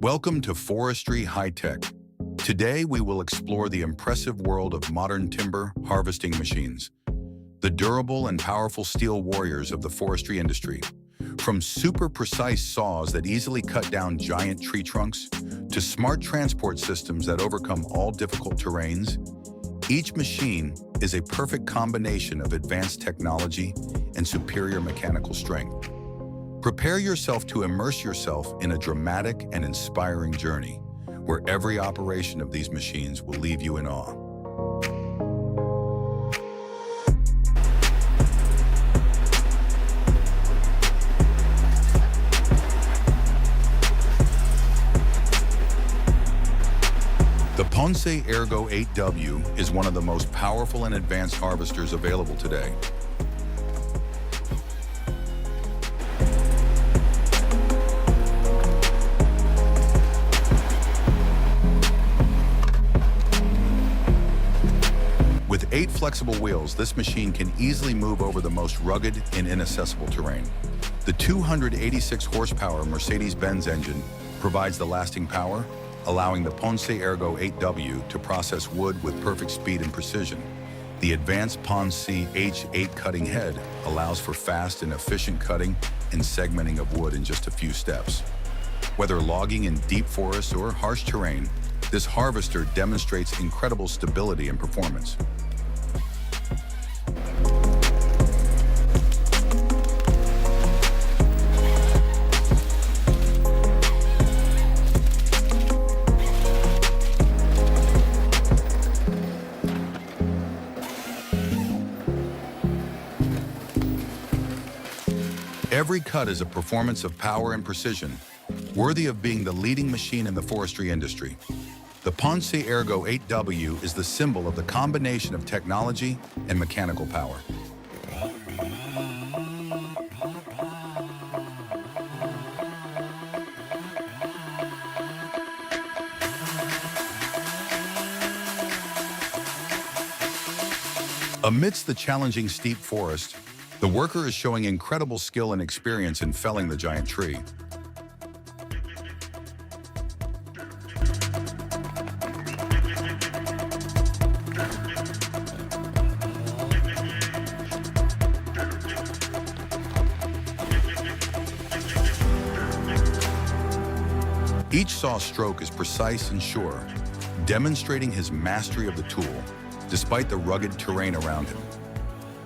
Welcome to Forestry HiTech. Today we will explore the impressive world of modern timber harvesting machines, the durable and powerful steel warriors of the forestry industry. From super precise saws that easily cut down giant tree trunks to smart transport systems that overcome all difficult terrains, each machine is a perfect combination of advanced technology and superior mechanical strength. Prepare yourself to immerse yourself in a dramatic and inspiring journey, where every operation of these machines will leave you in awe. The Ponce Ergo 8W is one of the most powerful and advanced harvesters available today. With 8 flexible wheels, this machine can easily move over the most rugged and inaccessible terrain. The 286 horsepower Mercedes-Benz engine provides the lasting power, allowing the Ponce Ergo 8W to process wood with perfect speed and precision. The advanced Ponce H8 cutting head allows for fast and efficient cutting and segmenting of wood in just a few steps. Whether logging in deep forests or harsh terrain, this harvester demonstrates incredible stability and performance. Every cut is a performance of power and precision, worthy of being the leading machine in the forestry industry. The Ponce Ergo 8W is the symbol of the combination of technology and mechanical power. Amidst the challenging steep forest, the worker is showing incredible skill and experience in felling the giant tree. Each saw stroke is precise and sure, demonstrating his mastery of the tool, despite the rugged terrain around him.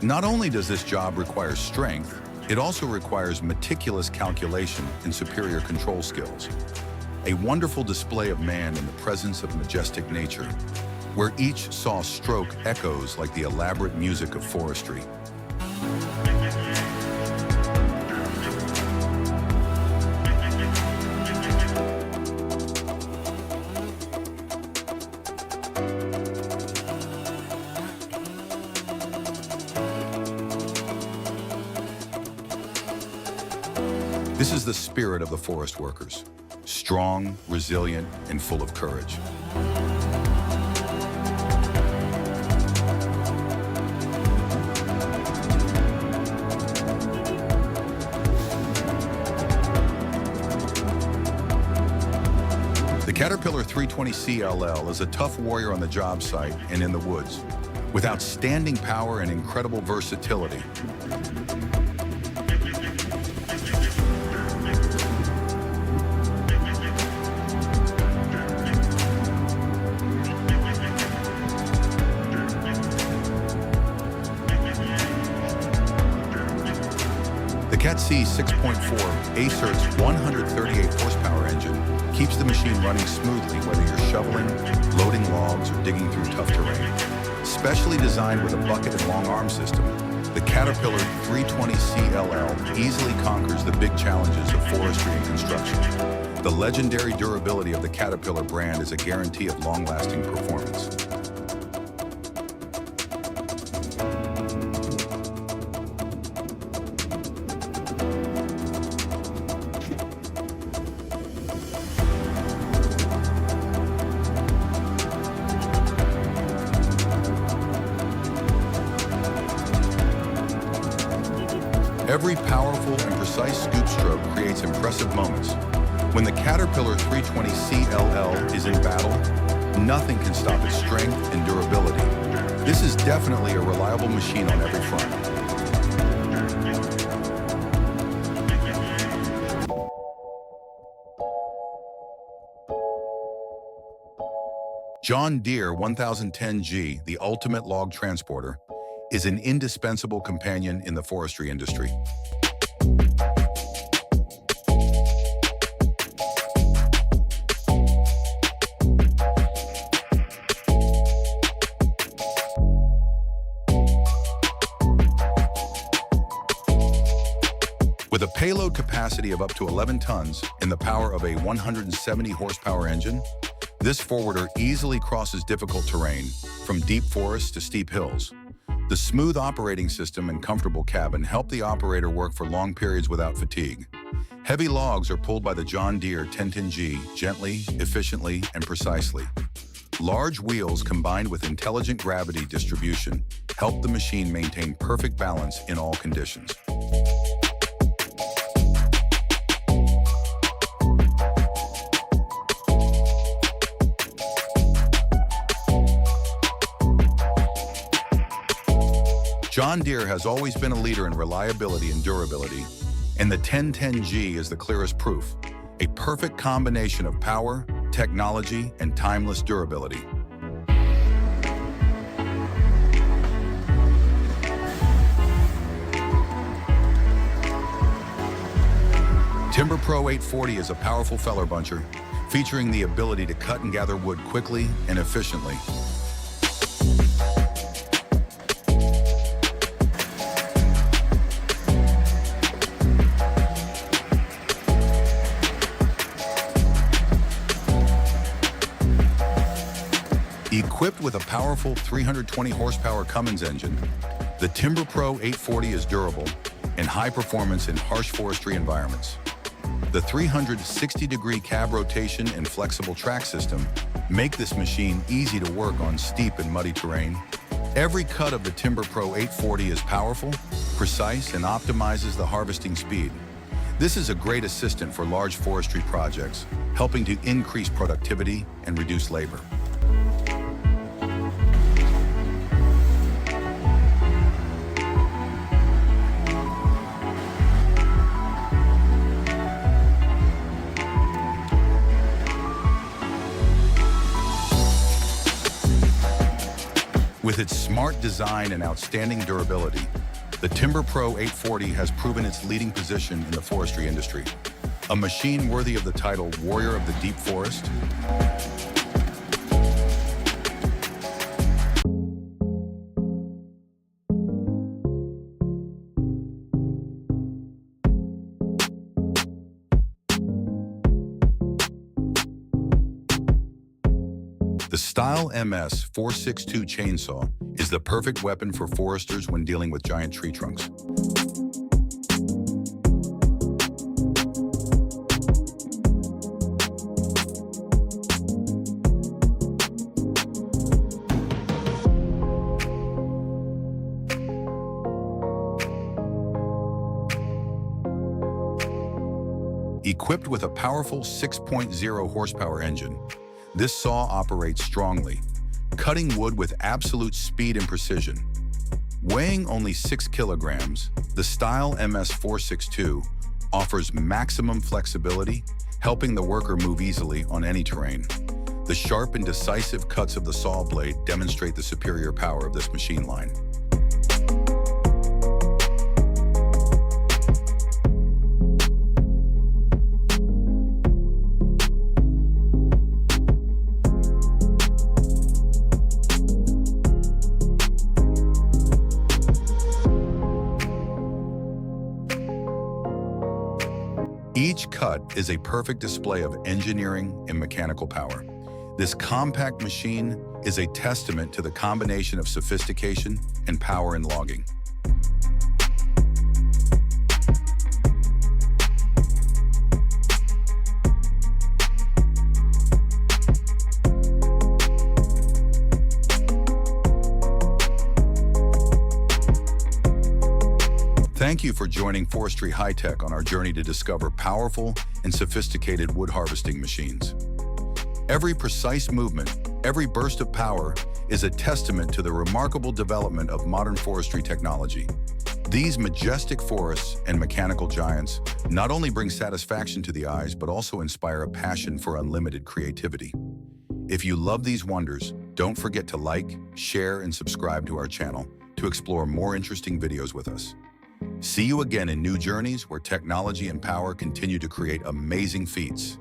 Not only does this job require strength, it also requires meticulous calculation and superior control skills. A wonderful display of man in the presence of majestic nature, where each saw stroke echoes like the elaborate music of forestry. This is the spirit of the forest workers, strong, resilient, and full of courage. The Caterpillar 320 CLL is a tough warrior on the job site and in the woods, with outstanding power and incredible versatility. The Cat C 6.4 ACERT's 138 horsepower engine keeps the machine running smoothly whether you're shoveling, loading logs, or digging through tough terrain. Specially designed with a bucket and long arm system, the Caterpillar 320 CLL easily conquers the big challenges of forestry and construction. The legendary durability of the Caterpillar brand is a guarantee of long-lasting performance. Every powerful and precise scoop stroke creates impressive moments, When the Caterpillar 320 CLL is in battle, nothing can stop its strength and durability. This is definitely a reliable machine on every front. John Deere 1010G, the ultimate log transporter, is an indispensable companion in the forestry industry. With a payload capacity of up to 11 tons and the power of a 170 horsepower engine, this forwarder easily crosses difficult terrain, from deep forests to steep hills. The smooth operating system and comfortable cabin help the operator work for long periods without fatigue. Heavy logs are pulled by the John Deere 1010G gently, efficiently, and precisely. Large wheels combined with intelligent gravity distribution help the machine maintain perfect balance in all conditions. John Deere has always been a leader in reliability and durability, and the 1010G is the clearest proof, a perfect combination of power, technology, and timeless durability. Timber Pro 840 is a powerful feller buncher, featuring the ability to cut and gather wood quickly and efficiently. Equipped with a powerful 320 horsepower Cummins engine, the Timber Pro 840 is durable and high performance in harsh forestry environments. The 360-degree cab rotation and flexible track system make this machine easy to work on steep and muddy terrain. Every cut of the Timber Pro 840 is powerful, precise, and optimizes the harvesting speed. This is a great assistant for large forestry projects, helping to increase productivity and reduce labor. With its smart design and outstanding durability, the Timber Pro 840 has proven its leading position in the forestry industry. A machine worthy of the title Warrior of the Deep Forest. The Style MS 462 chainsaw is the perfect weapon for foresters when dealing with giant tree trunks. Equipped with a powerful 6.0 horsepower engine, this saw operates strongly, cutting wood with absolute speed and precision. Weighing only 6 kilograms, the Style MS 462 offers maximum flexibility, helping the worker move easily on any terrain. The sharp and decisive cuts of the saw blade demonstrate the superior power of this machine line. Each cut is a perfect display of engineering and mechanical power. This compact machine is a testament to the combination of sophistication and power in logging. Thank Thank you for joining Forestry HiTech on our journey to discover powerful and sophisticated wood harvesting machines. Every precise movement, every burst of power is a testament to the remarkable development of modern forestry technology. These majestic forests and mechanical giants not only bring satisfaction to the eyes, but also inspire a passion for unlimited creativity. If you love these wonders, don't forget to like, share, and subscribe to our channel to explore more interesting videos with us. See you again in new journeys where technology and power continue to create amazing feats.